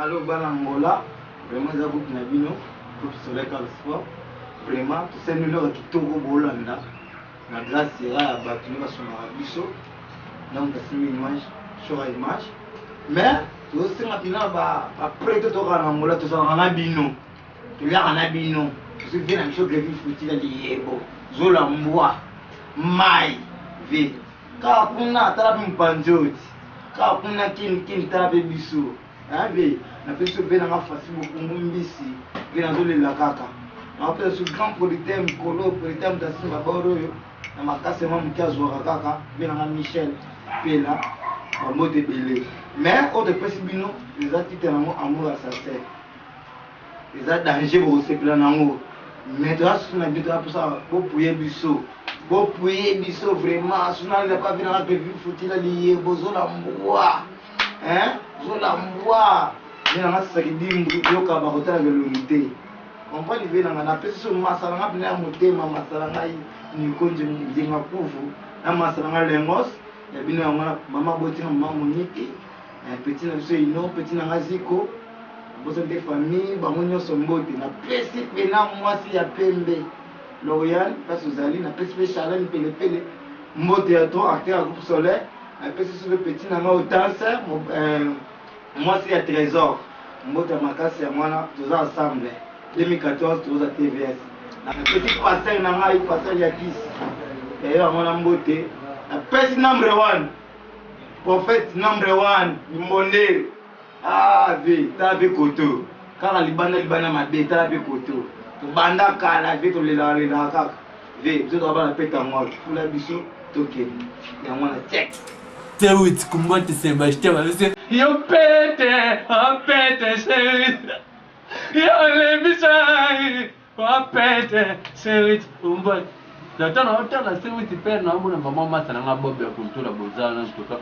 Allô, Balangola, vraiment, ça vous n'a vu, non? Pour se lever le sport. Vraiment, tout ça, nous l'avons quitté au Bolanda. La grâce sera à battre, nous sommes à Bissot. Donc, c'est une image, sur image. Mais, tout ça, maintenant, après tout, on a Angola, tout ça, on a bino. Tout là, on a bino. Tout ça, vient à chaque vie, faut-il aller, bon. Zola Mboa, Mai, V. Car on a attrapé un panjot. Car on a kin attrapé Bissot. Ave, na peso be na ngafasi bokungu mbisi, ke na zolela kaka. Na peso grand producteur mkolo, producteur mtasimba boro yo, na makase mwa mkiazo kaka, be na Michel Pela, ba mote belé. Mais au de pesi bino, les artistes nango amour à sa sœur. Les a danger bo se plan nango. Mais toi sur na bito pour ça, bo pouyer biso. Bo pouyer biso vraiment, suna la pas venir avec vu faut-il lier bozola mboa. Hein? Zola mboa. Je n'ai pas dit que yoka bakotala l'unité. Comprends les vénanga na peso masala ngapina motema masala ngai ni konje nzinga kuvu na masala nga lengos ya bino ya mama boti na mama moniki petit na biso ino petit na ngaziko boso de famille bango nyonso mbote na pesi pena mwasi ya pembe L'Oréal parce ozali na pesi pe Charlène pele pele mbote ya to acteur groupe solaire na pesi sur le petit na nga au danser mwasi ya trésor mbote ya makasi ya mwana toza ensemble 2014 toza TVS na petit pasteur na ngai pasteur ya kisi ya mwana mbote na pesi number 1 prophète number 1 Mbonde ve tala pe koto kaka libanda mabe tala pe koto tobanda kala ve tolela kaka ve biso tobana peta ngolo fula biso tokende ya mwana check Tewit kumbote Sébastien monsieur yo pete Sewit yo lebisai wa pete Sewit kumbote natana otala Sewit père na mbona mama masana nga bobe ya kultura bozana ntoka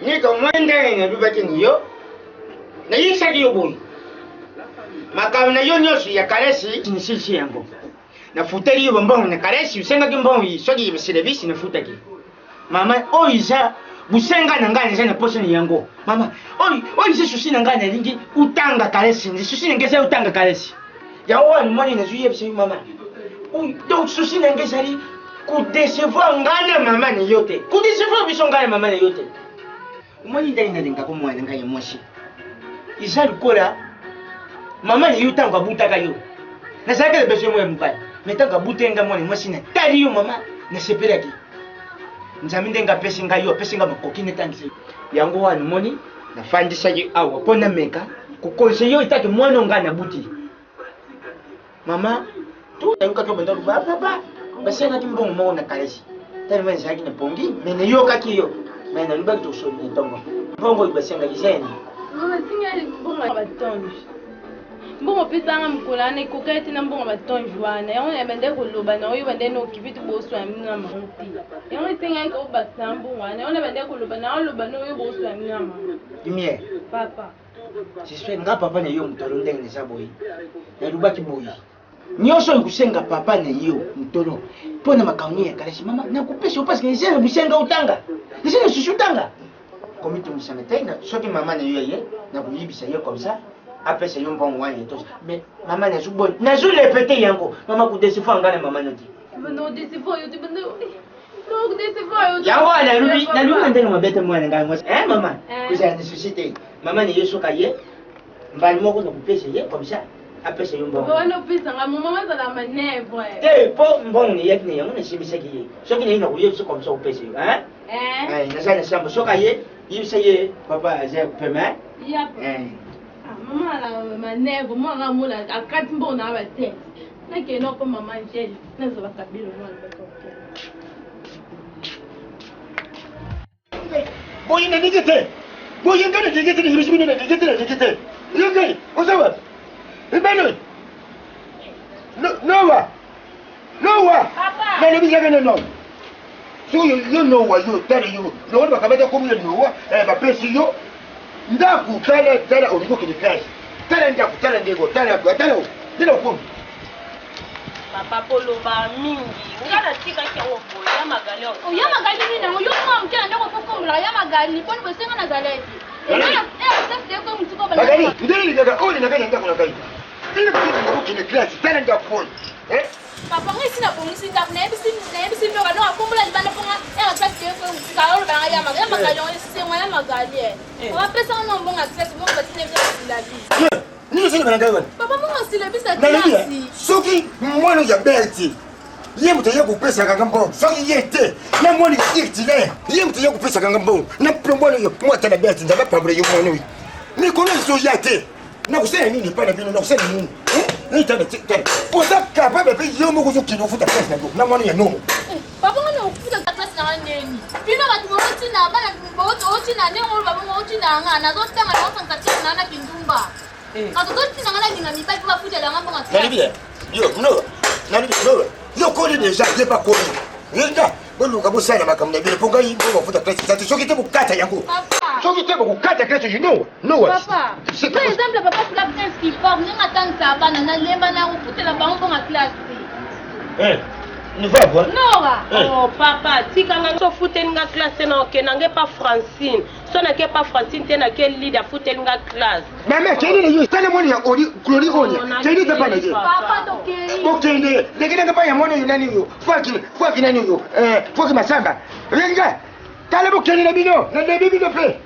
Niko mwende na duba yo na yisha yo boy makam na yo nyosu ya karesi ni sisi yango na futari yo mbongo na karesi usenga kimbongo yi sogi yi service na futaki mama oiza busenga na ngane sana potion yango mama oiza susi na ngane lingi utanga karesi ni susi ngeza utanga karesi ya wani mwani na zuye bisi mama donc susi na ngeza li kudecevoir ngane mama ni yote kudecevoir biso ngane mama ni yote umoni ndani na linga ko mwana ngane moshi izali kola mama ni yutanga butaka yo na saka le besoin mwe mbai metanga butenga mwana moshi na tari yo mama na sepelaki nzaminde nga pesinga yo pesinga makokine tangisi yango wani moni na fandisa ye awa pona meka ku conseiller itaki mwana ngana buti mama tu tayuka to benda ba papa basena kimbongo mo na kalesi tani mwenza yaki na pongi mene yo kaki yo mena luba to so ni tongo bongo ibasenga kiseni mama singa bongo batonji bongo pisanga mkolane kokati na bongo batonji wana yango na bende koloba na oyo bende no kibiti boso ya mina mamuti yango singa ko basambu wana yango na bende koloba na oloba no oyo boso ya mina mama dimie papa siswe nga papa na yo mtolo ndenge ne saboyi na luba kiboyi nyoso ngusenga papa na yo mtolo pona makamuni ya kalesi mama na kupesa parce que nisema busenga utanga nisema susutanga komite musana tena soki mama na yo ye na kuyibisa yo comme ça après c'est un bon wine tout mais maman n'a pas na je répéter yango mama ku décevoir ngana mama noti bano décevoir yo tibando yawa na lubi ndenge mabete mwana ngai mwasi mama kuza ni suscité mama ni yeso kaye mbali moko na kupesha ye comme ça apesha yo mbongo wana upisa nga mama za la manevre po mbongo ni yakini yango na shimisa kiye soki ni na kuyeso comme ça upesha yo na sana samba soka ye yibisa ye papa aje kupema yap mama la manevre mwana mula akati mbona abate nake no ko mama njeli nazo bakabilo mwana bakopia boy na digite boy ngana digite ni hibisbi na digite yoke osawa ibano nowa papa na lebi ngana no so you know what you tell you no ba kabeta ko mu nowa ba pesi yo ndaku tala oliko kini cash tala ndaku tala ndego tala dilo ko papa polo ba mingi ngala tika kyango boya magali oya magali ni nango yo mwa mkela ndako kokomla ya magali poni besenga na zaleti sasa ko mtuko bana magali ndiri ndaga oli nakanya ndako na kai ndiri ko kini class tala ndaku papa ngisi na bongisi ndaku na ebisi ndo kana akombola libana ponga sasa ko mtuka olo bana ya magali on sisi ya magali wa pesa no mbonga class mbonga batine vya la vie ni sisi bana gawa papa mbonga sile bisa class soki mwana ya berti ye mutaye kupesa kangambo soki yete na mwana yitile ye mutaye kupesa kangambo na prombolo yo mwata na berti ndaba pabule yo mwana wi ni kono so yate na kusema nini pana vino na kusema nini ni tana oza capable pe yo moko kino futa pesa na mwana ya no papa ngana ukufuta class na nini bino batu boti na bana boti na nengo baba boti na ngana zo tanga na sankatina na kindumba atototi na ngana ngina mipaki bafuta la ngambo ngati nalibia yo no nalibia no yo kodi deja je pas kodi nenda boluka busana makamna bile ponga yimbo bafuta class tatu soki te bukata yango papa soki te bukata class you know no what papa par exemple papa fula prince qui forme nga tanga bana na lemba na ukutela bango nga class ne va voir nora oh papa tika nga so futeli nga classe na okenange pa Francine so na ke pa Francine te na ke leader futeli nga classe mama keni yo tana mwana ya ori glory onya keni te pana je papa tokeri okende lekena nga pa ya mwana nani yo fuaki nani yo fuaki masamba renga tala bokeni na bino na debi bino pe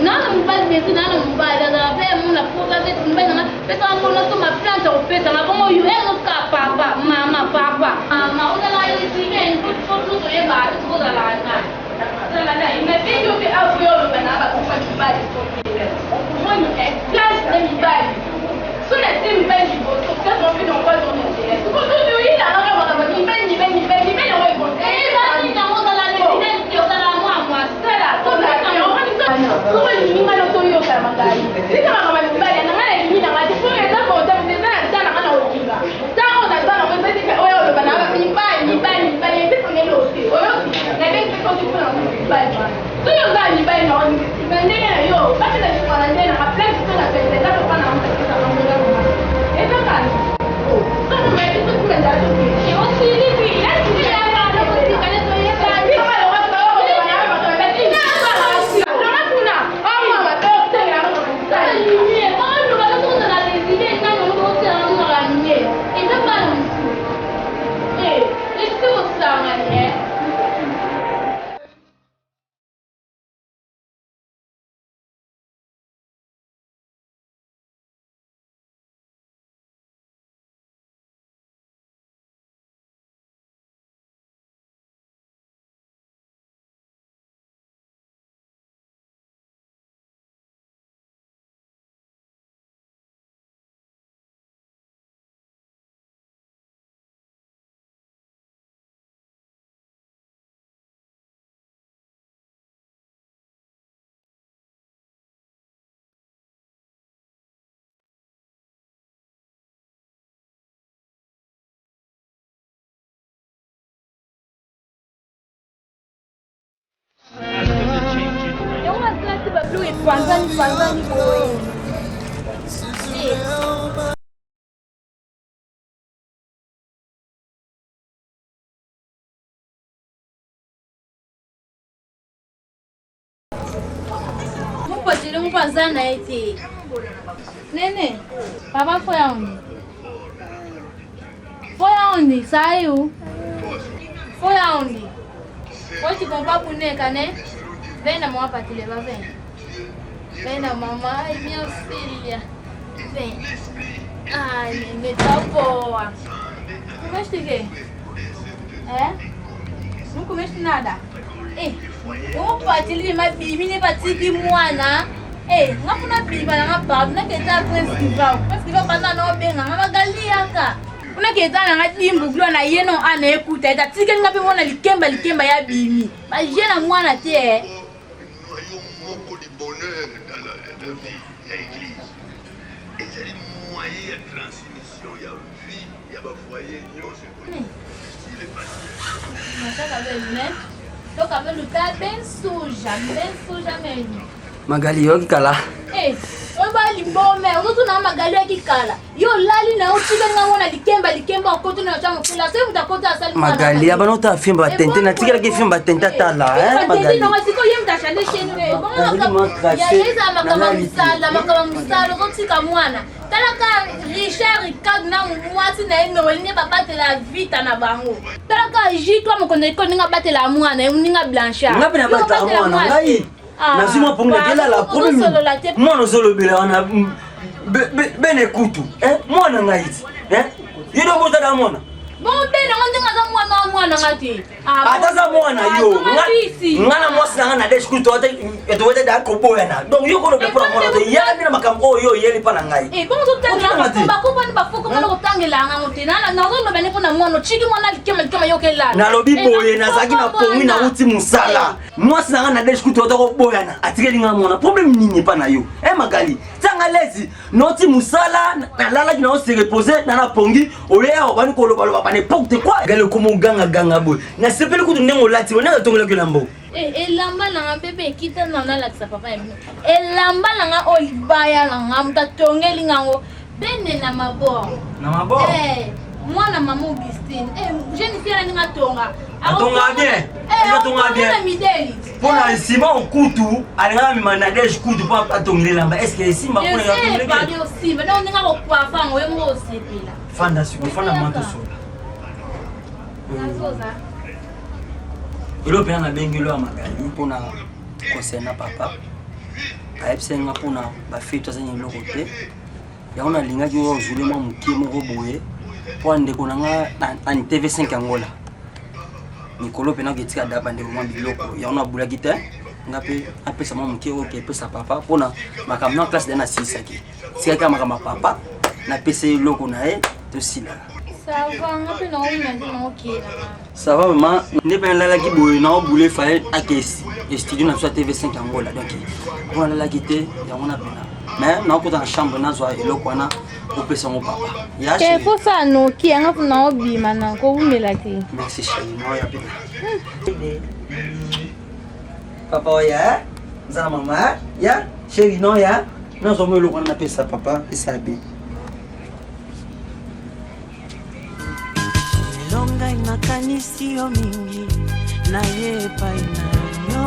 nana mobali besi nana mobali azala mpe mona prograse mobali nanga pesa mona so maplante opesa na bongo yo eno ka papa mama papa mama ozala Mpazana eti. Nene, papa foi aonde? Foi aonde? Saiu? Foi aonde? Foi te comprar boneca, né? Vem na mão para te levar, vem. Vem na mamãe, minha filha. Vem. Ai, nenê, tá boa. Comeste o quê? É? Não comeste nada? Eh, eu partilho mais bibi nem partilho moana. Eh, não puna bibi na bab, na que tá festival. Festival bana no benga, na galia ka. Kuna que tá na timbu glo na yeno ana ekuta, ta tika ngapi mona likemba ya bibi. Ba jena moana te. Beaucoup de bonheur dans la vie, il y a l'église. Et c'est les moyens de transmission, il y a vie, il y a un foyer, il y a Magali yo kikala. Eh, oba limbome, unutu na magali ya kikala. Yo lali na uchiga nga mona likemba okoto na chama kula. Sasa utakota asali. Magali ya bana utafimba tente na tikela ke fimba tente tala Magali. No wasiko yem tashale shenu le. Ya yeza makama musala zotika mwana. Talaka Richard Ricard na mwasi na eno welinye babate la vita na bango. Talaka jitwa mokonde ko ninga bate la mwana, ninga Blanchard. Ngapi na bata mwana ngai. Nazima pongela la problème. Mwana solo bila wana bene kutu. Mwana ngai. Yido mota da mwana. Bon bene ngonga za mwana ngati. Ataza mwana yo. Ngana mwasa ngana desh kutu etote da koboya na. Donc yo kono bepora mwana to yabi na makambo yo yeli pa na ngai. Bon to tanga ba ni bafuko ngana kotangela ngamote na zo no bene pona mwana chiki mwana likema yo kela. Na lobi boye na zaki na pongi na uti musala. Mwasa ngana desh kutu etote koboya na. Atikeli ngamona problème nini pa na yo. Magali. Tanga lezi noti musala na lala kina se reposer na pongi oya obani koloba n'importe quoi. Gale comme ganga boy. Na sepele kutu ndengo lati wona tongela ke lambo. Elamba langa bebe kita na la sa papa emi. Elamba langa olibaya langa muta tongeli ngango bene na mabo. Na mabo? Mwana mama Augustine. Jeune fille ninga tonga. Atonga bien. Atonga bien. Na mideli. Pona Simon kutu alinga mi manadej kutu pa atongela lamba. Est-ce que Simba pona ya tongela? Pas de Simba. Non ninga ko kwa fango yo mo sepela. Fanda suko fanda manto so. Ilo pena na bengelo ya Magali pona concernant papa. Aepsenga pona ba fito zanye loko te. Ya ona linga jo zule mo mukimo go boye. Po ande konanga na TV5 Angola. Nikolo pena getika daba ndeko mwa biloko. Ya ona bula gita ngape apesa mo mukio ke pesa papa pona makamna classe de na 6 aki. sika kama kama papa na pese loko na e to sila Ça va, on peut non maintenant OK là. ça va maman ne ben la ki boy na boule fa akesi et studio na soit TV5 Angola donc on la quitté ya on a pena mais na ko dans chambre na zo eloko na o pesa mon papa ya Que faut ça non qui en a non bi maintenant ko umela ki. merci chérie no ya pena papa ya za mama ya chérie non ya non so mo eloko na pesa papa ça bien longa inakanisi yo mingi na ye painayo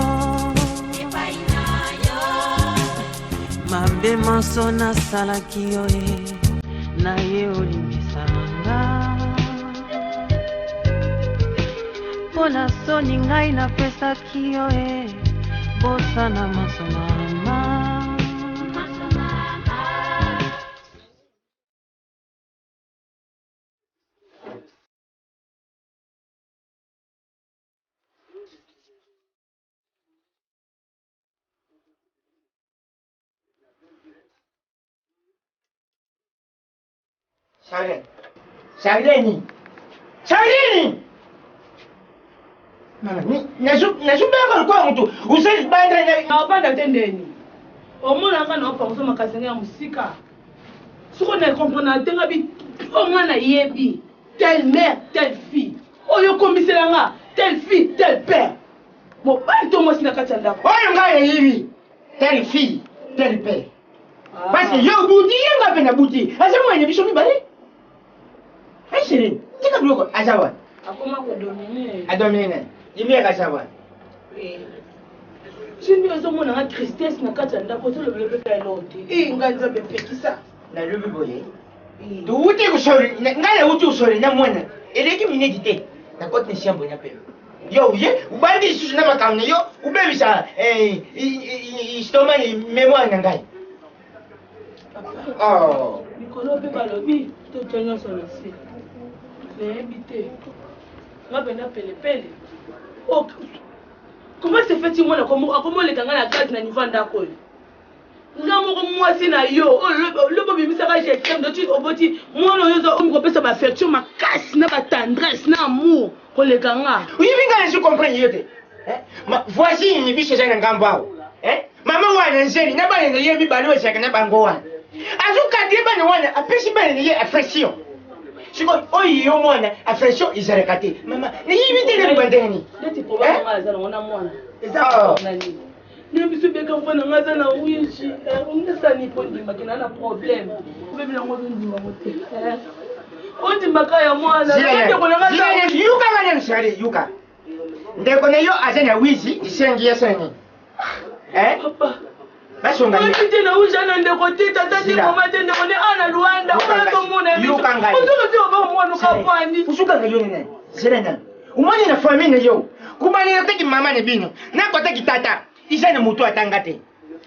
mabe manso nasalaki yo ye na ye olimbisanga mpona soni ngai napesaki yo ye bosana masomama Charlene. Mama, nasubeka kwa mtu. Usibanda na opanda tendeni. Omona nga na opanzo makasenga ya musika. Soko na comprendre tenga bi omwana yebi. Telle mère, telle fille. Oyo komisela nga, telle fille, tel père. Mo banto mo sina katanda. Oyo nga yebi. Telle fille, tel père. Parce que yo bouti nga pena bouti. Asa mo ene biso mi bale. Chérie, tu as bloqué à savoir. Comment vous dominer? À dominer. Il m'y a qu'à savoir. Si nous avons une tristesse, nous avons le bébé qui est l'autre. Et nous avons un bébé qui ça. La lube boye. D'où tu es sorti? N'a où tu es sorti? N'a moins. Et les qui m'inédité. La côte n'est chiant, bon appel. Yo, ou pas dit sous la macam, yo, ou bien ça, stomac et mémoire n'engaille. Oh. Nicolas peut pas le dire. Tu tiens sur le site. Invité. Moi, je vais appeler. Oh, comment se fait-il comment les gars la case na niveau d'accord? Moi c'est na yo. Oh le bobi mi sera j'extrême de suite au boti. Moi no yo on peut ça ma affection ma casse na ba tendresse na amour pour les gars. Oui, bien je comprends yote. Voici une biche chez un gambao. Maman wa nzeli na ba ne yebi ba no chaka na bango wa. Azuka de ba ne wa na apesi ba ne ye affection. Siko oyo mwana affection izarekate mama ni yibite le bandeni leti problème ngaza na ngona mwana eza nani ni bisu beka mfana ngaza na wishi ungesa ni pondi makina na problème bebe na ngozo ndima mote ondi makaya mwana ndio kuna ngaza yuka ngane mshari yuka ndeko na yo azana wishi isengi yeseni papa basonga ni tena ujana ndeko tita tati mama tende kone ana Luanda unazo mona bisu uzuko oba mwana kapani usuka ngayo nene serena umani na famille yo kumani yataki mama ne bino na kotaki tata isana mutu atangate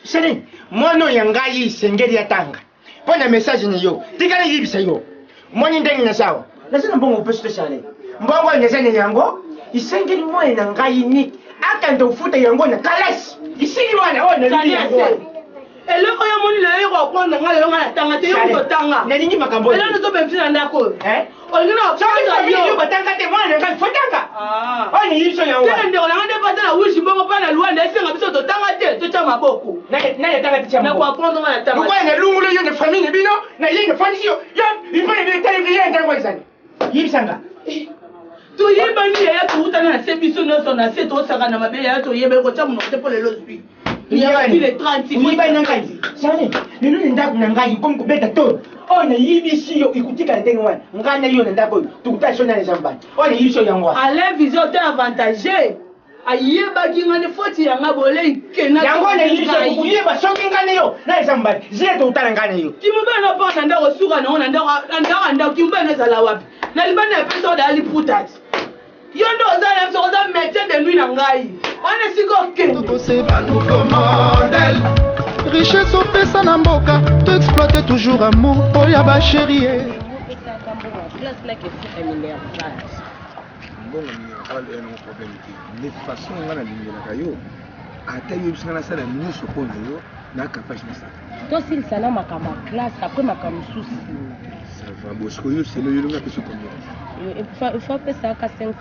serena mono yangai sengeli yatanga pona message ni yo tikana yibisa yo moni ndengi na sawa nasina mbongo pesto chale mbongo nezane yango isengeli moyo na ngai ni akanda ufuta yango na kalasi isili wana ona libi yango eloko ya moni la yeko kwanda ngale yo ngala tanga te yo kutanga na ningi makambo ela no to bemfina ndako olingina kwanda yo batanga te mwana ngai fotanga ona yibso yango te ndeko na ngande pata na wishi bongo pana Luanda esenga biso to tanga te to cha maboko na tanga te cha maboko na kwa kwanda ngala tanga kwa na lungulo yo ne famille bino na yenge famille yo ipone bi television ndango isani yibsanga to yeba ni ya tuutana na sebiso no na se to saka na mabe ya to yeba ko cha muno te pole lo sui il y a les 30 il y a une ngai sane ni lu ndako na ngai comme kubeta to ona yibisi yo ikutika ndenge wana ngana yo ndako tukuta shona na jamba ona yibisi yango à la vision te avantagé ayeba kingane foti yanga bole kena yango na yibisi kuyeba soki ngane yo na jamba zile to utala ngane yo kimba na pa na ndako suka na ona ndako kimba na zala wapi na libana pesa dali putat yondo ozala so oza métier de nuit na ngai wana siko ke c'est un nouveau modèle richesse au pesa na mboka tu exploiter toujours amour pour ya ba chérie bon minéral est un problème de façon ngana lingelaka yo ata yo bisanga na sala nyonso pona yo na capacité na ça tosilisa na makambo ya classe après makambo mosusu Ça va, bon, ce que nous, c'est le gars qui se connaît. il faut apesa aka $500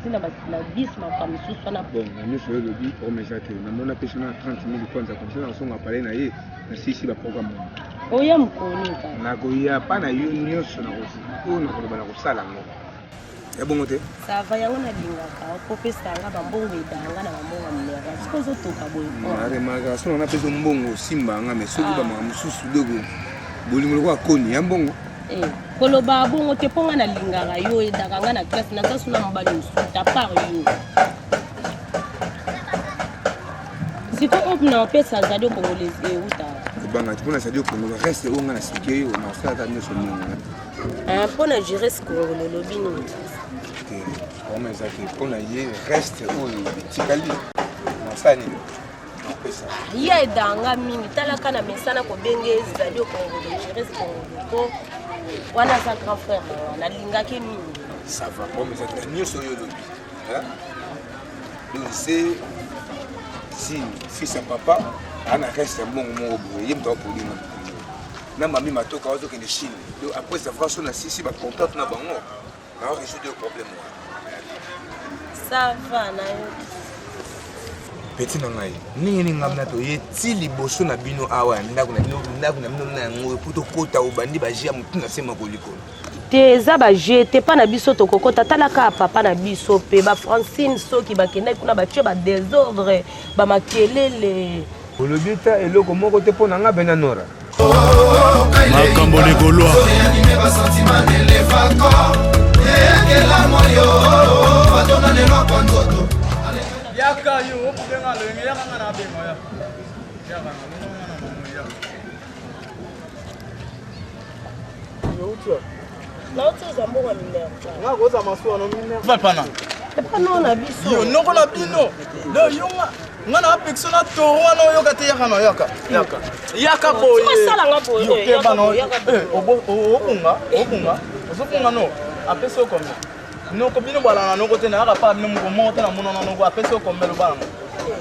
ntina basilabis makambo mosusu wana Bon, nous, c'est le but, on met ça, on a pêché 30 000 kwanza, comme ça, on a parlé, on a ici le programme. oya mokoni kaka nakoya pa na yo nyonso oyo nakoloba na kosala ngo ya bongo te sava yango nalingaka kopesanga bambongo edanga na bambongo ya minera siko ozotoka boye remaka soki na pesa mbongo osimbanga me soki bamaka mosusu doko bolingo lokola koni ya mbongo koloba bongo te mpo nga nalingaka yo edaka nga na classe naza suna mobali mosusu ta part yo siko ope na opesa zadi okongolese euta banga tu pona sadio Congo reste o nga na sike yo na sala ta nyoso ninga pona gérer ce Congo lobi ni comme ça que pona ye reste o bitikali na sani na pesa ya edanga mingi talaka na mesana ko benge zadi Congo gérer ce Congo ko wana sa grand frère na lingaki mingi ça va comme ça que nyoso yo lobi hein donc c'est si fils à papa ana reste mbongo moko boye ye mto polinga na mami matoka wazo kende Chine donc après ça va sur na sisi ba contact na bango na résoudre le problème ça va na yo petit na ngai ningi ngamna to ye ti liboso na bino awa ndako na bino na ngo poto kota obandi ba jia mutuna sema kolikolo te eza baje te mpa na biso tokokota talaka papa na biso mpe bafrancine soki bakendaki kuna batie badésordre bamakelele olobi ta eloko moko te mpo na nga bena nora makambo legoloa yaka yo opukenga lenge yaka nga na benga ya yaka na nakoza masuwa no minepana epano na biso yo noko na bino lo yonga nga na apekso na toro wana oyoka te yaka na yaka boye osalanga boye okunga ozokunga no apesi okombe noko bino balana noko te na yaka pa bino moko moko te na monana noko apesi okombe lobalanga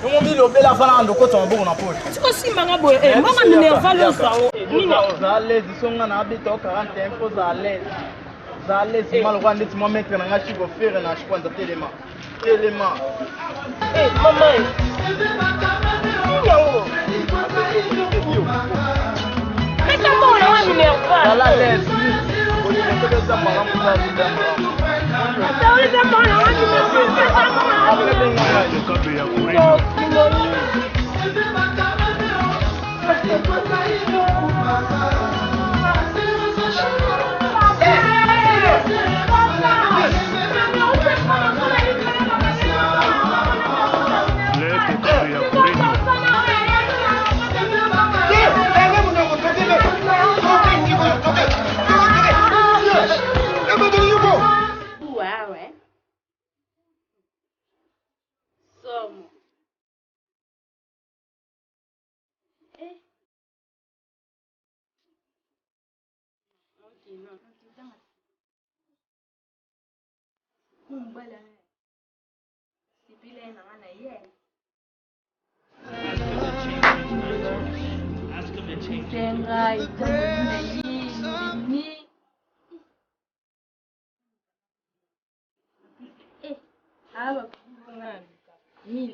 yongo mili obela fana ando kota maboko na pole sikosimbanga boye mbonga minerva losango oza lese songa na abita o 41 mpo za lese za lese malokwa ndeti mwa metre na nga chiko fere na chikwanza telema mama yango meka mbona wa minerva ala lese olikekeza malamu za zidama atauliza mbona wa minerva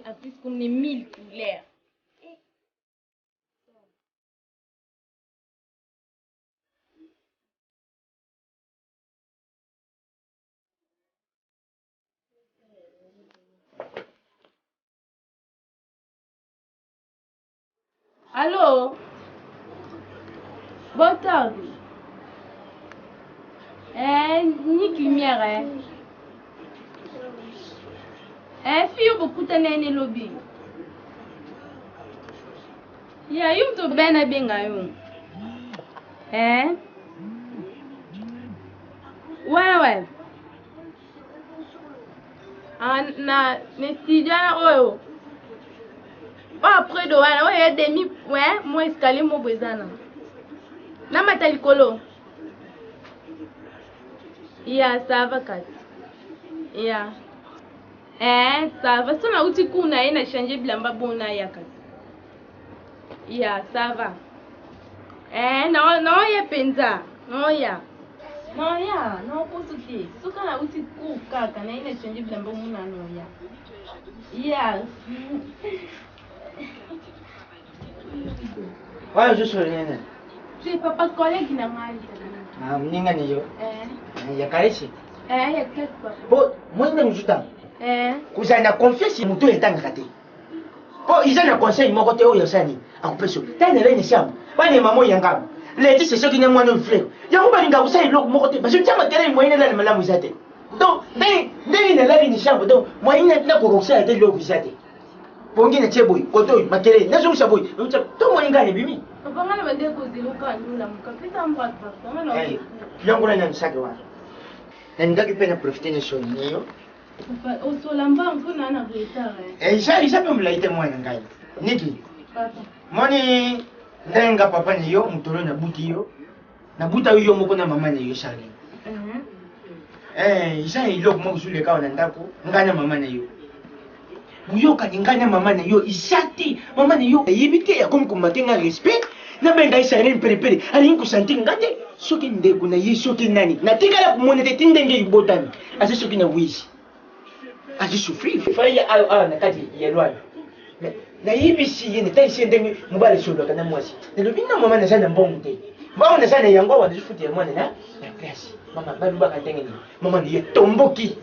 En plus qu'on est 1000 couleurs. Allô? Bonne tarde. Nique lumière, fille beaucoup de nene lobby. Ya yum to bena benga yum. Ouais. Na studia oyo. Après de wana ouais demi ouais moi escalier mo bezana. Na matalikolo. Ya ça va kat. Ya. Ça va. Ça na uti kuna ina changer bilamba bona ya kat. Ya ça va. Naoya penza. Naoya. Naoya, naoposuti. Suka na uti kaka na ile change bila mbona muna naoya. Yes. Why is this nene? Si papa collègue na mali. Mninga niyo. Ya karisi. Ya kesa. Bo, mwende mjuta. Kuzana confiance mutu etanga kate. Po izana conseil moko te oyo sani. Akupeso. Tane lene shamba. Bane mamo yanga. Leti c'est ce qui n'est moins non frère. Yango balinga kusai loko moko te. Parce que tama tere moyenne la malamu zate. Donc, ndenge na labi ni shamba donc moyenne na ko kusai te loko zate. Pongi na cheboy, koto makere, na zo shaboy. To moyinga ne bimi. Papa ngana bande ko ziluka ndula mukapita mbata. Ngana. Yango na msaka wa. Na ngaki pena profiter na show niyo. Papa osolamba mpona na retard. Isa pe mlaite mwana ngai. Niki. Papa. Moni ndenga papa niyo mutoro na buti yo. Na buta yo moko na mama niyo shali. Isa iloko moko sule ka na ndako, ngana mama niyo. Buyoka ngana mama niyo isati, mama niyo yibite ya kumkumatenga respect. Na benga isa ren perepere, ali nkusanti ngate. Soki ndeko na yeso ki nani. Na tingala kumonete tindenge ibotani. Ase soki na wishi. Ase souffrir. Faya na kati ya lwa. Na yibisi yene tai sendenge mubale solo kana mwasi. Nelobina mama na sana mbongo te. Mbongo na sana yango wa difuti ya mwana na classe. Mama baluba kantenge ni. Mama ni tomboki.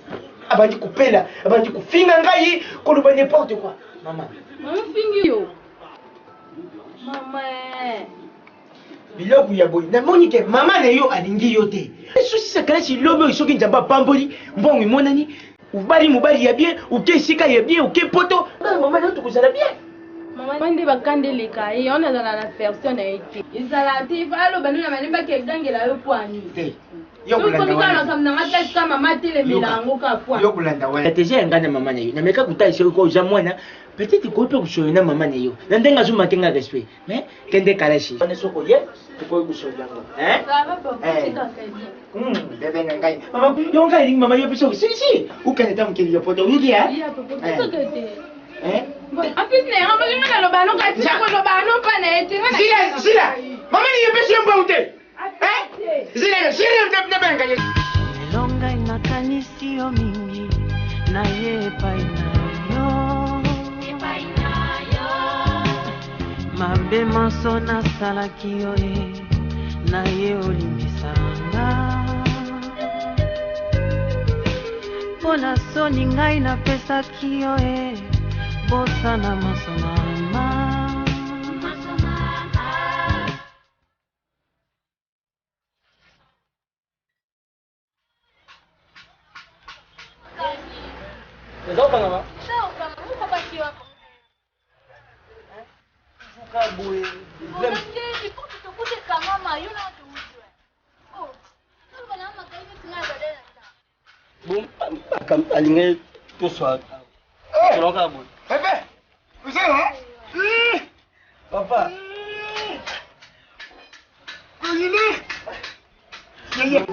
Abandi kupela, abandi kufinga ngai, koluba n'importe quoi. Mama. Mama fingi yo. Mama. Biloko ya boy. Na monike mama na yo alingi yo te. Susi sakala si lobo isoki njamba pamboli, mbongo imonani. Ubali mubali ya bien, uke sika ya bien, uke poto. Mama na tukuzala bien. Mama ndi bakandele kai, ona za la personne été. Izala ti falo banuna manimba ke dangela yo kwani. Yo kulanda wana. Kama na mata kama matele milango ka kwa. Yo kulanda wana. Teje ngana mama na yo. Na meka kutaisha ko jamwana. Peut-être ko pe kushoyo na mama na yo. Na ndenga zuma kenga respect. Mais kende kalashi. Ona soko ye, ko kushoyo yango. Ça va papa, c'est quand bebe ngai. Mama, yo ngai mama yo biso. Si. Ukane tamu kili yo poto. Uki ya? Ya papa, c'est que te. Apis ne, on va ngana lo bano ka ti ko lo bano pa na eti. Sila. Mama ni yo biso mbonte. Sila na benga ye. Elonga inakanisi yo mingi na ye epai na yo. Mabe maso nasalaki yo na ye olimbisanga. Mpona soni ngai napesaki yo bosana maso mama. Ezokanga ba? Ezokanga, muko baki wako. Kaboe. Ngombe ipo tukute kama mayo na tuujwe. Oh. Sasa na mama kaibi tinaga dela. Bom, alinge to swa. Troka boy. Pepe. Usema? Papa. Kuyini. Yeye.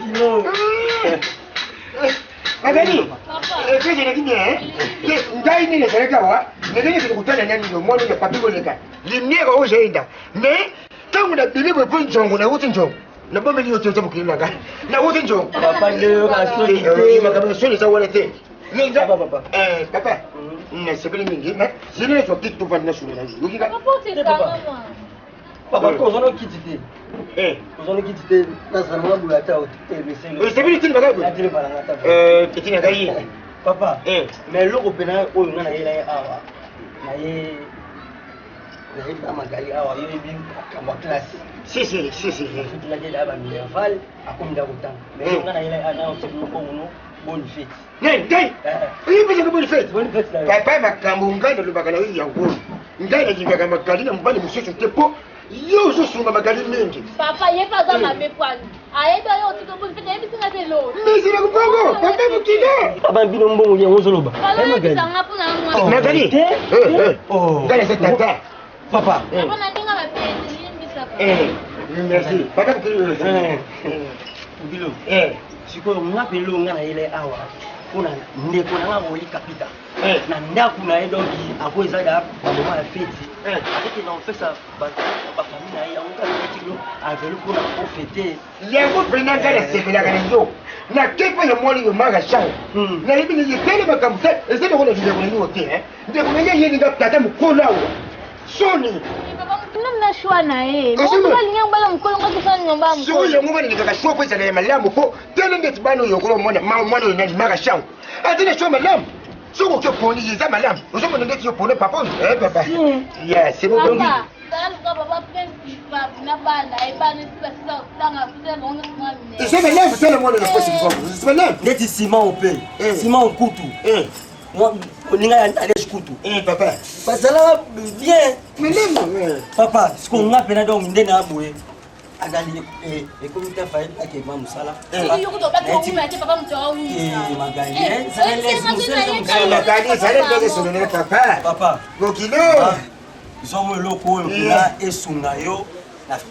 Magani. Papa. Keje na kinye ngai ni sereka wa. Ngene kukutana nani ndio mwana ya papigo leka. Limnieka ojeenda. Mais tangu na bilibo po njongo na wote njongo. Na bombe ni yote mukilina ga. Na wote njongo. Papa leo ka soni. Makabila soni za wale te. Ninga papa. Papa. Na sebele mingi na sile so kitu pa na shule na yuki ga. Papa te kama. Papa ko zono kitite. Zono kitite na sana bula ta o sebele tin bagago. Atire balanga ta. Kitina gai. Papa. Mais loko pena o ngana yela awa. Na ye amagali awa yo bin kama classe. Si. Tutula je aba miafal akumda kutanga. Mais ngana yela ana o sibu ko uno bonne fête. Ngai. Iyi pesa ko bonne fête. Bonne fête la. Papa makambo ngana lubaka na yi yango. Ngana jibaka makali na mbali mususu tepo. Yo zo sunga magali mengi. Papa ye pas dans ma mépoine. Aye ba yo tiko bonne fête ye bisinga te lo. Mais c'est la kupongo. Papa mukide. Papa bino mbongo ye ngozoloba. Magali. Tanga puna mwa. Magali. Oh. Ngana c'est tata. Papa. Papa na ndinga ba pete ni mbisa. Merci. Papa mukide. Bilo. Siko ngapi lo ngana ile awa. Kuna ndeko na ngabo ikapita. Na ndaku na edoki akweza da mama ya feti. Akiti na ofesa ba famina ya unga kitilo. avelu pour la profiter. Yango pena ngala sepela kana yo. Na kepa ya mwali yo maga shao. Na libi ni yekele makamsa. Ese ndo kona vile kwenye wote Ndio kwenye yeye nga tata mkola wo. Soni. Namna shwa na yeye. Mbona linyango bala mkola ngakufanya nyomba mkola. Sio yango ngani nikakashwa kwa sana ya malamu po. Tena ndeti bano yokolo mwana mwana yo nani maga shao. Atene shwa malamu. Soko ke poni yeza malamu. Uzoko ndeti yo pone papa. Papa. Yeah, c'est bon. Papa, papa principal na bana e bana sisa tanga kuze bongo mwami. C'est malamu tena mwana na posi kwa. C'est malamu. Ndeti ciment au pain. Ciment au couteau. Moi, on y a un couteau. Papa. Parce là bien. Mais papa, ce qu'on a peine donc ndena aboué. Agali et comité fait avec maman Sala. Yo ko ba ko mu ate papa mto wi. Magali, ça les Magali, ça les pèse sur le papa. Papa. Gokilo. Zomo loko là et sunga yo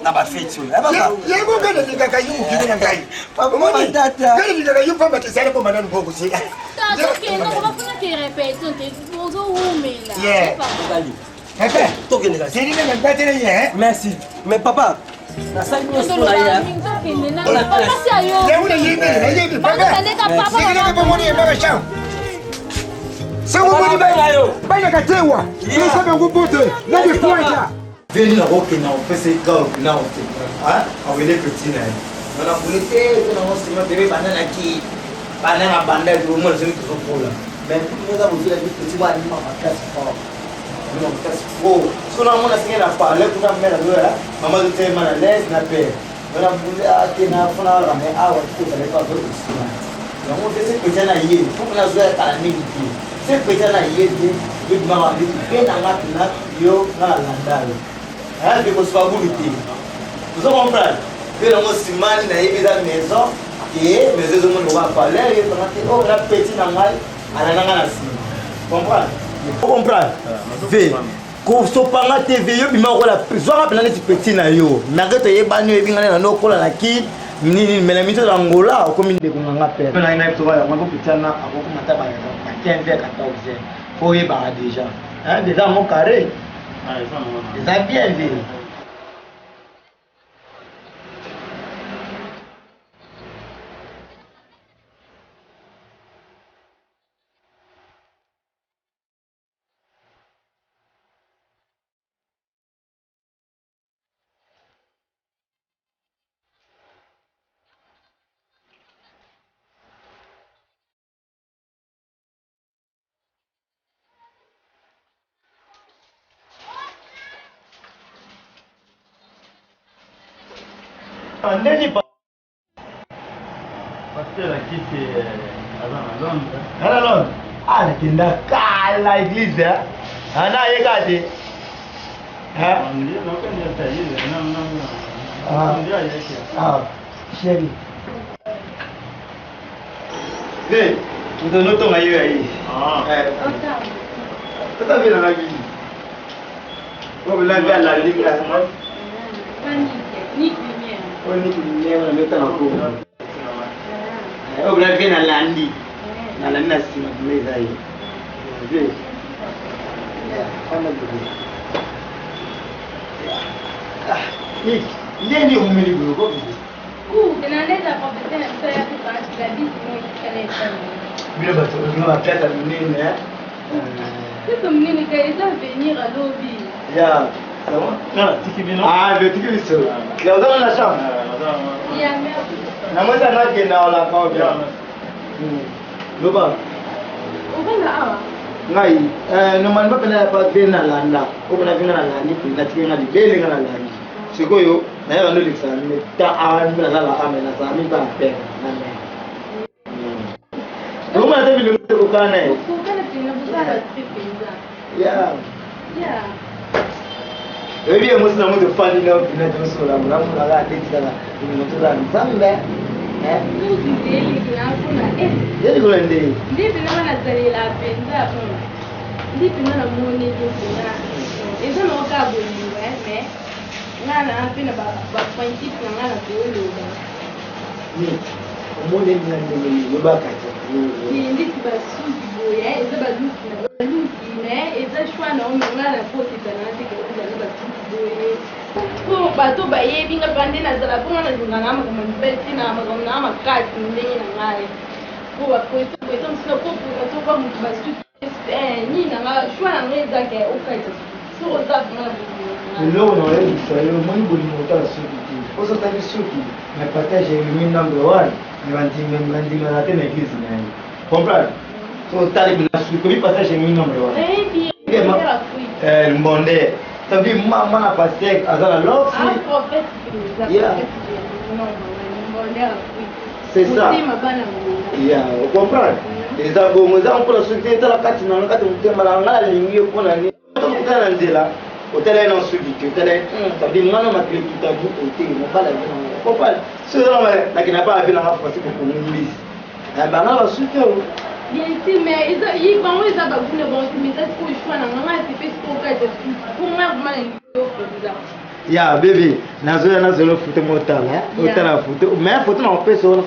na ba fête yo. Papa. Yego kana nikaka yu kile na ngai. Papa moni tata. Kana nikaka yu papa tsale ko manani boko si. Ok, non, on va faire qu'il répète, on te pose au là. Yeah. Papa. C'est lui même pas télé hein. Merci. Mais papa, la salle nous sur là. Papa c'est yo. Ya una yebe, papa. C'est lui pas moni na chao. Sawa moni ba yo. Bana katewa. Ni sabe ngupoto. Na de pointa. Veni na roke na ofese ka na ofese. Ah, awele petit na. Na polite na osima bebe banana ki. Banana banda du mo se ko pola. Ben mo da buzila di petit ba ni ma pakas fo. Ni ma pakas fo. So na mo na singa na pa le ku na mera do ya. Mama du te mana les na pe. Na buzila ke na fona la me awa ku le pa do sima. Na mo de se petit na ye. Fu na zo ya ta ni ki. Se petit na ye di mama di pe na na yo na landalo. Ah, de ko swa buliti. Vous comprenez? Que la simani na ye da maison. Et mais les hommes ne vont pas l'air et on a petit nangal à la nangana si comprendre comprendre ve ko so panga tv yo bima ko la zo rapela net petit na yo nagato ye banu e bingana na kola la ki nini melamito na ngola ko minde ko nganga pe na ina to ba ko pitana ako ko mata ba ya 15 14 ko ye ba déjà hein déjà mon carré ça bien vu. Andeni pas. Parce que la quitte à Londres. À Londres. Ah, la kinda kala église hein. Ana yekati. Hein? Ah, chérie. Hey, tu te notes ton aïe aïe. Ah. Tu t'as vu dans la vie. Comme la vie à la ligne là. Ni lumière. Oh, ni lumière, on met en cours. Oh, la vie à l'andi. Na la nasi na meza hii. Je. Kama ndio. Ni ndio umili bro. Inaleta kompetence na mtoto yake kwa sababu ni Bila bato ndio apata nini eh? Sasa mnini kaisa venir à lobby. Ya. Ah, tiki bino. Ah, le tiki biso. Claude dans la chambre. Ya merde. Na mweza nake na wala kwa bien. Loba. Ubona awa. Ngai, normalement pela pa bena landa. Ko na bena landa ni na tiki na libele ngana landa. Sikoyo na ya ndo l'examen ta awan na la amena sa mi ba pe na me. Roma te bilu ko kana. Ko kana tina busara tripinza. Ya. Ya. Ebi emosi na mo de fani na bina to so la mo na la te tsala. Ni mo tsala nzambe. Yeli kule ndi. Ndi pina wana zali la penza pona. Ndi pina na moni ndi pina. Eza no ka boni me. Ngana pina ba principe na ngana ko lo ba. Ni. Omone ni ndi lo ba ka ta. Ni ndi ba su di boya, eza ba luki na. Luki me, eza shwa na o ngana ko ti tana te ko ba su di boya. po bato bayebi nga bande nazala mponga nazongana makambo mibeti na makambo na makasi ndenge na ngai po bapoeto mosina kopona toka motu basuki nini nanga shwa na ngai ezake okaita soko oza vraimen eloko na oyebisa yo omoni bolingo otala soki te ozotaki soki na partage elimi number 1 bandimaka te na église na ye comprendre so otali bina soki komi partage elimi number 1 mbonde sabi mwana pasteur aza na lofi c'est ça ocomprendre eza bongo eza mpona soki te etala kati na kati motema na ngai alingi yo mpona nini otala na nzela otala ye na soki te otala sabi mwana makili kitabu oteki mobala comprendre so eza nakina bala mpe nanga pasi kokongimbisi banga basuki oyo bien sûr mais ils vont ils ont besoin de bon mais ça c'est choix na nganga c'est pas pour que pour moi vraiment ya bébé nazolo foto motala otala foto mais foto na pesa ona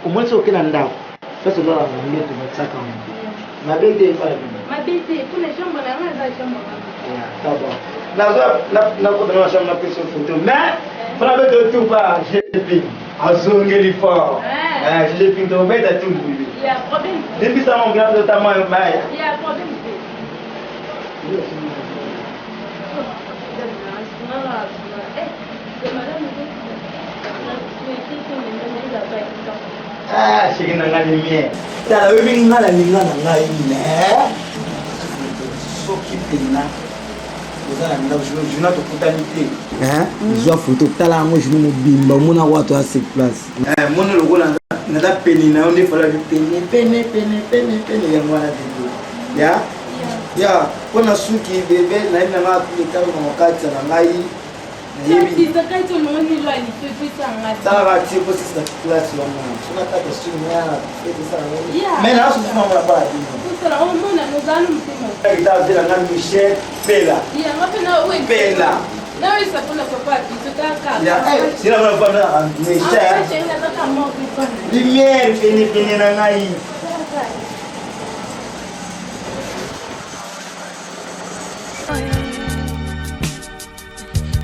au moins so kina ndako pesa ndo la ngine to batsaka ma bébé pas ma bébé pour les chambres na nganga za chambre ya sawa na ko na chambre na pesa foto mais frappe de tout pas j'ai azongeli fort je l'ai pris de mettre tout bébé. Il y a problème. Depuis ça mon grand notamment Maya. Il y a problème. Ah, c'est na ngani mie. Tala wewe ngala ngana ngai ne. Soki pena. Ozala nda juna to kutanite. Zwa photo tala ngo junu mobimba mona watu a cette place. Mona lokola nada peni na onde fala peni ya mwana video. Ya kona suki bebe na ina nga kulika na wakati na ngai. Yebi zakaito noni lwa ni pepita ngati. Tala tipo sisi na class wa mwana. Suna kata stream ya pepita ngati. Mais na suki mama ba di. Kusala o mona nozana mtema. Ita zela ngani Michel Pela. Ya ngapena we Pela. Na we sapona papa ki totaka. Ya sina mwana fana Michel. Ah, c'est une attaque à mort qui sonne. Lumière pene na ngai.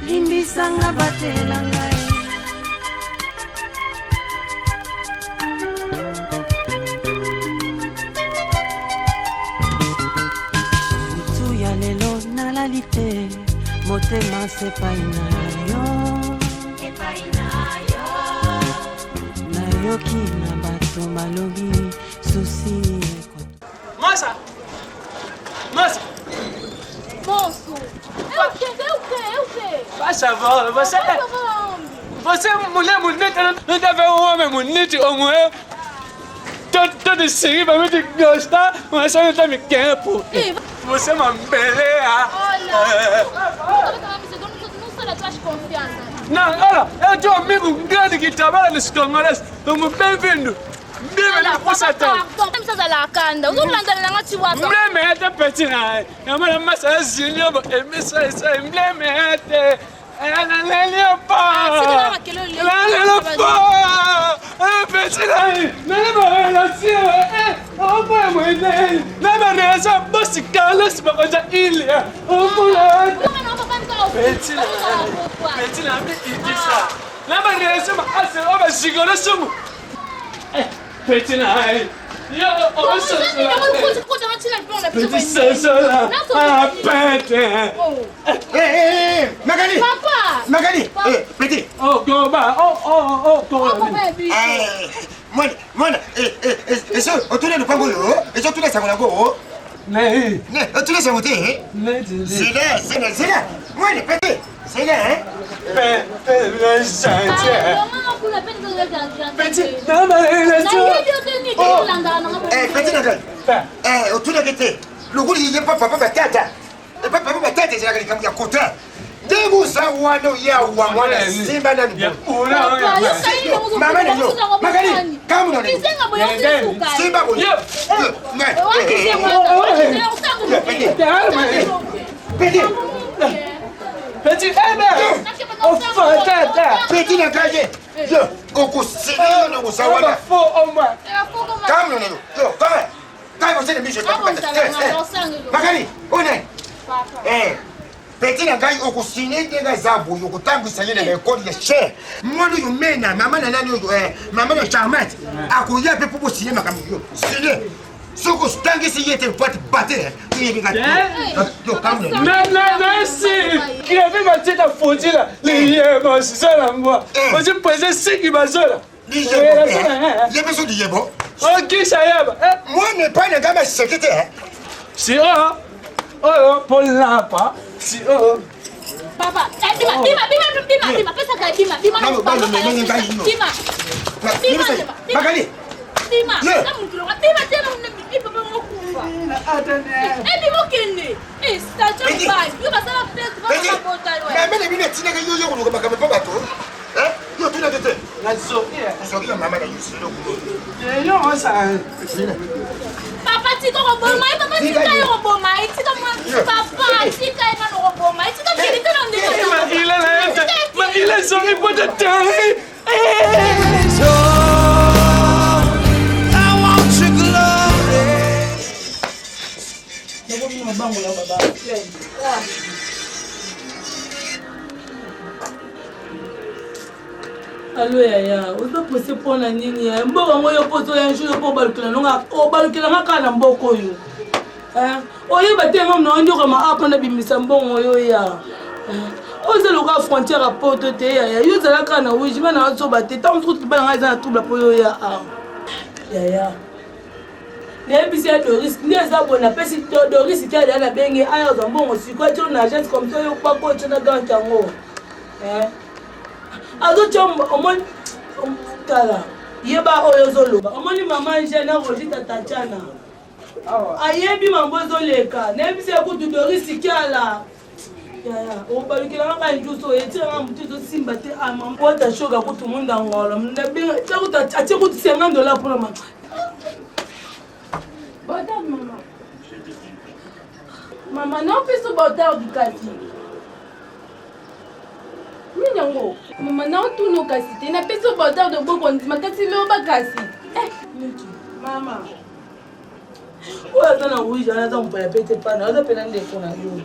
Limbisanga batela ngai mutu ya lelo nalali te motema sepai na yo nayoki na bato balobi susi Masa Moço, eu quê? Faz favor, você mulher bonita, não deve ver um homem bonito como eu. Todo seguir pra mim gostar, mas você não tá me querendo. Você é uma beleza. Olha, não sou da tua confiança. Não, olha, eu tenho um amigo grande que trabalha nos Congolês. Como bem-vindo. Mleme kusata. Msaza la kanda. Uzulanda nanga chiwapa. Mleme hata petina. Yamana masa zinyo bo emisa isa mleme hata. Ana lelio pa. Lelio pa. Petina. Nana relation. Opa mwende. Nana relation bosi Carlos bakoja ilia. Omula. Petina. Petina mi idisa. Nana relation ma ase oba sigolo sumu. Petina, yo, on se Petit là. Ah, pète. Magali. Papa. Magali. Petit. Oh, go back. Oh, baby. Mwana. Eso, otule lupango yo. Eso tule sango lango. Ne. Otule sango te. Ne. Zela. Mwana, petit. Zela, hein? Petit, non, mais petit nagal. Otule kete. Luguli yeye papa batata. Papa batata zela kama ya kota. Demu za wano ya wa mwana simba na ndugu. Mama ndio. Magali, kama unaona. Simba boni. Petit, oh, tata. Petit na kaje. Yo, okusikia na usawana. Kama unaona. Yo, kama useme bisho. Magali, una. Petit na ngai okusigner ndenga zabo yokutangisa yena na école ya cher. Mwana yo mena mama na nani yo mama na Charmante. Akuya pe pour signer makambo yo. Signer. Soko stangisi yete pote bater. Tu yebika. Yo kamle. Non, si. Qui avait matière à foutre là. Les moi c'est ça là moi. Moi je posais 5 bazola. J'ai besoin de yebo. Ok, ça y est. Moi n'est pas un gars secrétaire. Si oh, pour là pas. Si oh. Papa, bima, pesa ka bima. Non, pas le même gars. Bima. Magali. Bima. Na mukilo. Bima tena papa mokufa. Bima kene. Ça tu vas. Yo ba sala peut-être ba bota yo. Mais bima tina ka yo ko ba ka ba bato. Hein? Yo tuna tete. Na zo. So ki mama na yusi lo ko. Yo on ça. Papa tika ko boma, papa tika yo boma, tika papa tika ina no boma, tika kirita no ndika. Il est sorti pour de temps. I want your glory. Allo yaya, uzo pose pona nini ya mboka ngoyo poto ya njuyo po balukila nonga o balukila ngaka na mboko yo. Oyo batenga mna ndio kama apa na bimisa mbongo yo ya. Ozo loka frontière à poto te ya. Yo zala kana wiji bana wazo bate tant truc bana ngaza na trouble po yo ya. Yaya. Nebisi ya Doris, ndeza bona pesi Doris ki ala na benge aya zo mbongo sikwa tyo na agence comme ça yo pa ko tyo dans tango. Azo chomba omoni tala yeba oyo zoloba omoni mama njena rodita tachana ayebi mambo zoleka nebise kutu Doris kiala yaya o balukela ngaka njuso yetira mtuzo simba te ama mpota shoga kutu munda ngolo ndabe takuta atie kutu $50 pour mama bota mama não fiz o bota do cati. Minyango, mama não tu no kasi, tem na pessoa botar do bom quando makasi lo bakasi. Mama. Oya tana uija na ta mpaya pete pana, oza pena ndeko na yo.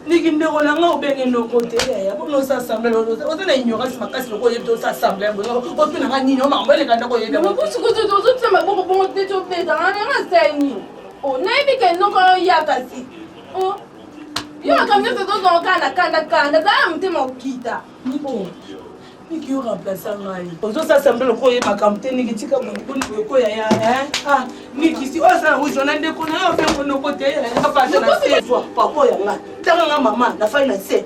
Niki ndeko na nga ubenge no kote ya, bono sa assemblée oza na ignorance makasi loko yebto sa assemblée, o tuna nga nini o mambele kanda ko yebya. Mama kusukutu to tsema boko bongo te to peta, nga seni. O na ibike no ko ya kasi. O yo akamnya to zo kanda za mtema ukita. Nipo. Niki yo remplacer ngai. Ozo sa assemblée loko yeba kamte niki tika bongo ko ya niki si oza ujo na ndeko na yo fe no kote ya pa na se fois papa ya nga. Tanga nga mama na fa na se.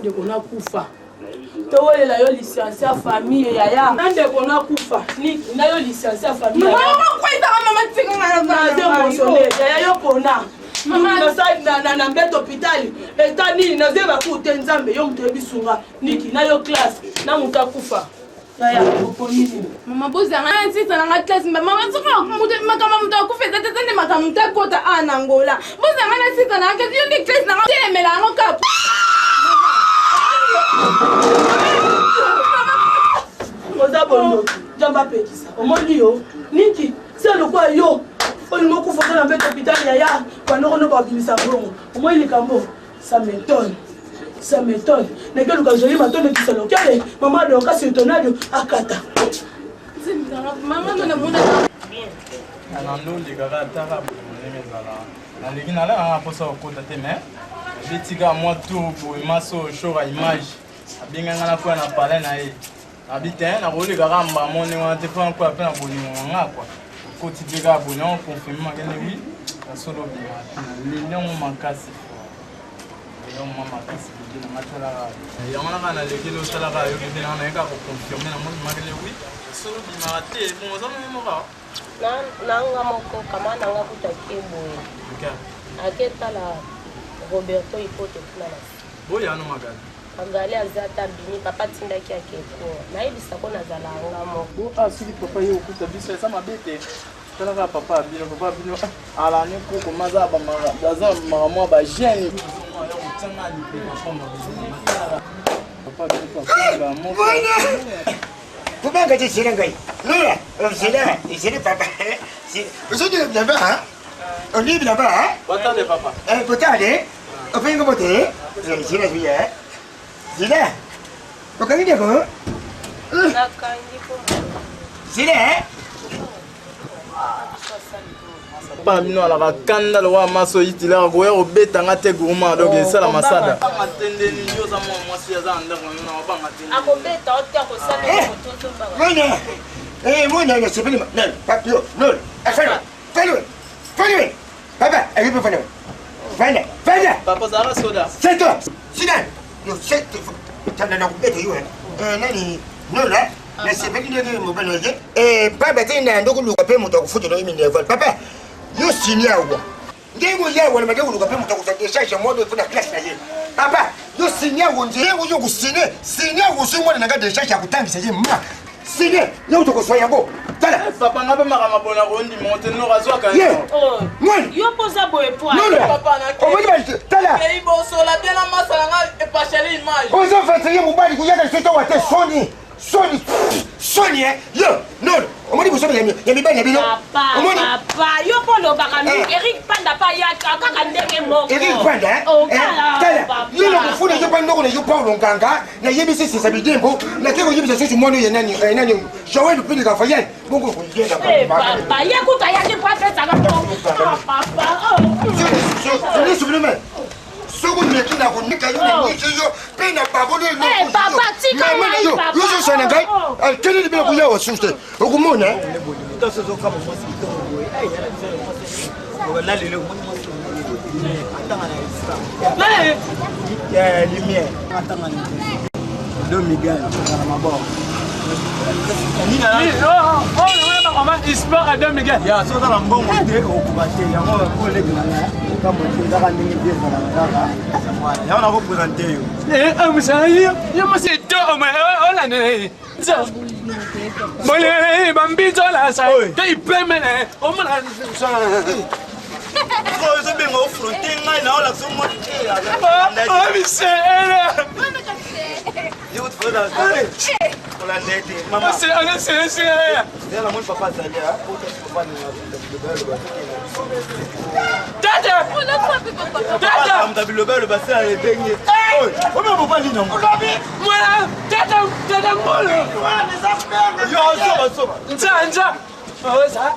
Ndeko na kufa. Towelela yo licencié à famille yaya. Ndeko na kufa. Niki na yo licencié à famille. Mama kwaita mama tinga na ze yaya yo pona. Mama na mbeto hospitali eta nini na zeba ku te nzambe yo mtu ebisunga niki na yo class na mutu akufa yaya oponini mama boza nga nsita na class mama soka mutu makama mutu akufa tete tete makama mutu akota ana ngola boza nga nsita na class yo ni class na te mela ngo kap oza bondo jamba pekisa omoni yo niki c'est le quoi yo on kufa kana mbeto hospitali yaya panoko no babimisa bongo omoi likambo ça m'étonne neke luka joli matone kisalo kale mama do kasi tornado akata mama na mona ana ndo likaka taka ndenge zala na liki na la nga posa okota te mais bitika moi tout pour maso show image abinga ngana kwa na pale na ye abite na roli kaka mba moni wa te fa kwa pe na boni nga kwa quotidien bonheur confirme que oui la solo bien les makasi les makasi de matala ya mwana kana lekelo sala ka yo kende na ka ko confirmer na moni magele oui solo bien raté bon ça même mora na nga moko kama na nga kutake boye aketa la Roberto ipote kula na boya no magali angali azata bini papa tindaki akeko nayebisa ko nazala nga moko asili papa yo kuta biso esa mabete tala papa bino ala ne ko maza ba mara daza mara mo ba jeune papa bino mo kubanga je ngai nora c'est papa c'est aujourd'hui là-bas hein on est là-bas hein attendez papa peut-aller Apa yang kau buat? Sini tu ya. Sini. Kau kangen dia kau? Sini. Pas mino ala bakanda lo wa maso itila ko ya obeta ngate gourmand donc esala masada. Atende ni yo za mo mwasi ya za ndako na ba matende. Akobeta otia ko sala ko to ba. Mwana. Mwana na sepeli ma. Non, pas yo. Non. Afana. Fais-le. Papa, elle peut faire. Venez. Papa Zara soda. C'est toi. Sidan. Yo, c'est tu n'as pas bête yo. Nani? Non là. Na sepeli ni mo bana je. Papa tena ndoko lukape mo to kufuta no imi ne papa. Yo sinia wa. Ngengo ya wana madego lukape mo to kusadesha modo ifuna class na ye. Papa, yo sinia wo nje yo kusine. Sinia wo simwana na gadesha cha kutangisa je mma. Sinia, yo to kuswaya ngo. Tala. Papa ngabe makama bona ko ndi monte no razwa ka. Oh. Yo posa boy point. Papa na ke. On va dire tala. Ke ibo sola bien na masala nga e pachele image. Ozo fateye mubali kuyaka seto wate Sony yo non omoni boso ya mibali ya bino papa yo polo baka Eric Panda pa ya kaka ndenge moko Eric Panda tala yo na kufuna yo panda ko yo Paulo Nganga na yebisi sisa bidembo na keko yebisa sosu mwana ya nani Joël Pili Rafael bongo ko yenda papa ya kuta ya ni professeur papa je souviens Sogo mekina ko nika yo ni yo pena babole no ko papa tika mai papa yo so na ngai al kene ni bela ko yawo suste okumona to so zo kama fosi to ai yana tsere fosi wala lele mo atanga na islam ya limie atanga ni do Miguel na mabo Histoire à 2 Miguel. Il y a ça dans le bon côté au Kubaté. Il y a un collègue là. Comme tu as gagné bien dans la voilà. Il y a un représenté. Mais ça y est, moi c'est deux mais on l'a né. Ça. Bon les bambis là ça. Il peut mais on m'a ça. Oh, c'est bien au fronté là, là la somme. Oh, mais c'est elle. Je vous fais la pour la nette. Maman, c'est la mon papa Zalia. Papa Tata, on t'a vu le bel bassin et baigné. Oh, on peut pas dire non. Voilà, tata molo. Yo, ça. Nza. Oh ça.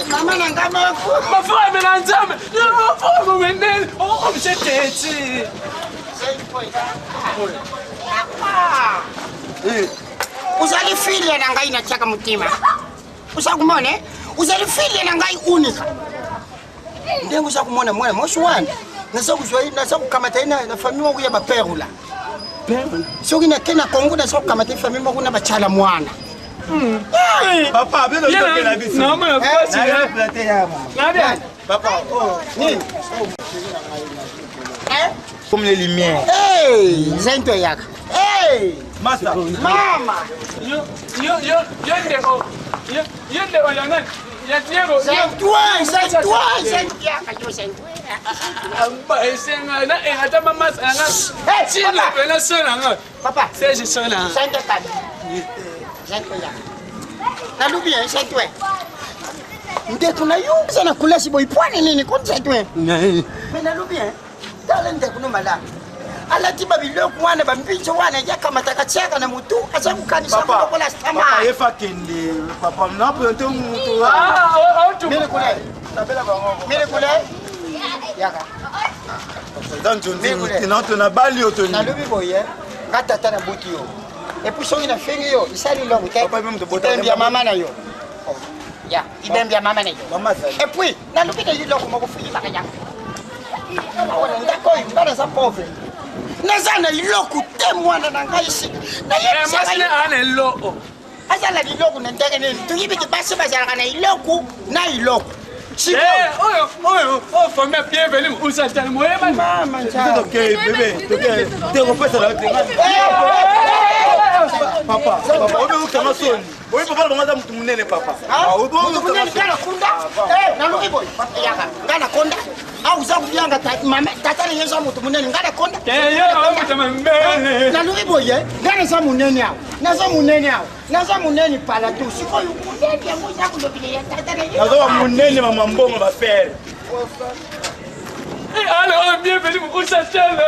Mama nangama ko. Mafua menanzama. Yo mafua menene. Oh msheteti. Uzali fili na ngai na chaka mutima. Usakumone? Uzali fili na ngai unika. Ndengo usakumona mwana moshwana. Nasa kuzwa nasa kukamata ina na famille wangu ya baperula. Perula. Soki na kena Kongo nasa kukamata famille wangu na bachala mwana. Papa, bien le la vie. Non, mais papa, oh, ni. Comme les lumières. Hey, zento yaka. Hey, masa. Mama. Yo ndeko. Yo ndeko yana. Ya tiego. C'est toi yaka yo c'est. Amba esenga na ata mama sanga. Hey, chino pena sona. Papa, c'est je sona. Zento tadi. Zento yaka. Nalubi c'est toi. Ndeko na yo sana kula sibo ipwane nini kon c'est toi. Mais nalubi tala ndeko no mala. Alati babiloko wana bampicho wana yakamata kachaka na mutu acha kukanisa kwa la stama. Papa yefa kende. Papa na présenter mutu. Mele kule. Tabela bango. Mele kule. Yaka. Dans John Tinante na bali otoni. Nalubi boye. Ngata tana buti yo. Et puis songi na fengi yo, isali longo te. Papa même de bota. Ibembia mama na yo. Ya, ibembia mama na yo. Mama ça. Et puis, nalubi na yilo ko fuyi bakanya. Wana ndako mbana sa pauvre. Nazana iloko te mwana na ngai si. Na yebisa masina ana iloko. Azala iloko na ndenge nini? Tuyibi ki basi bazala na iloko na iloko. Oyo, famille bienvenue, où ça t'a moué, maman? C'est ok, bébé, t'es refait ça là. Papa, obe ukama soni. Obe papa longa mtu munene papa. Obe munene kana kunda. Na luki boy. Yaka, ngana konda. Au za kubyanga mama tata ni yesa mtu munene ngana konda. Mtu munene. Na luki boy, ngana za munene hao. Na za munene hao. Na za munene pala tu. Siko yukunene yango za kundopile tata ni. Na za munene mama mbongo ba pere. Alors, bienvenue pour cette chaîne.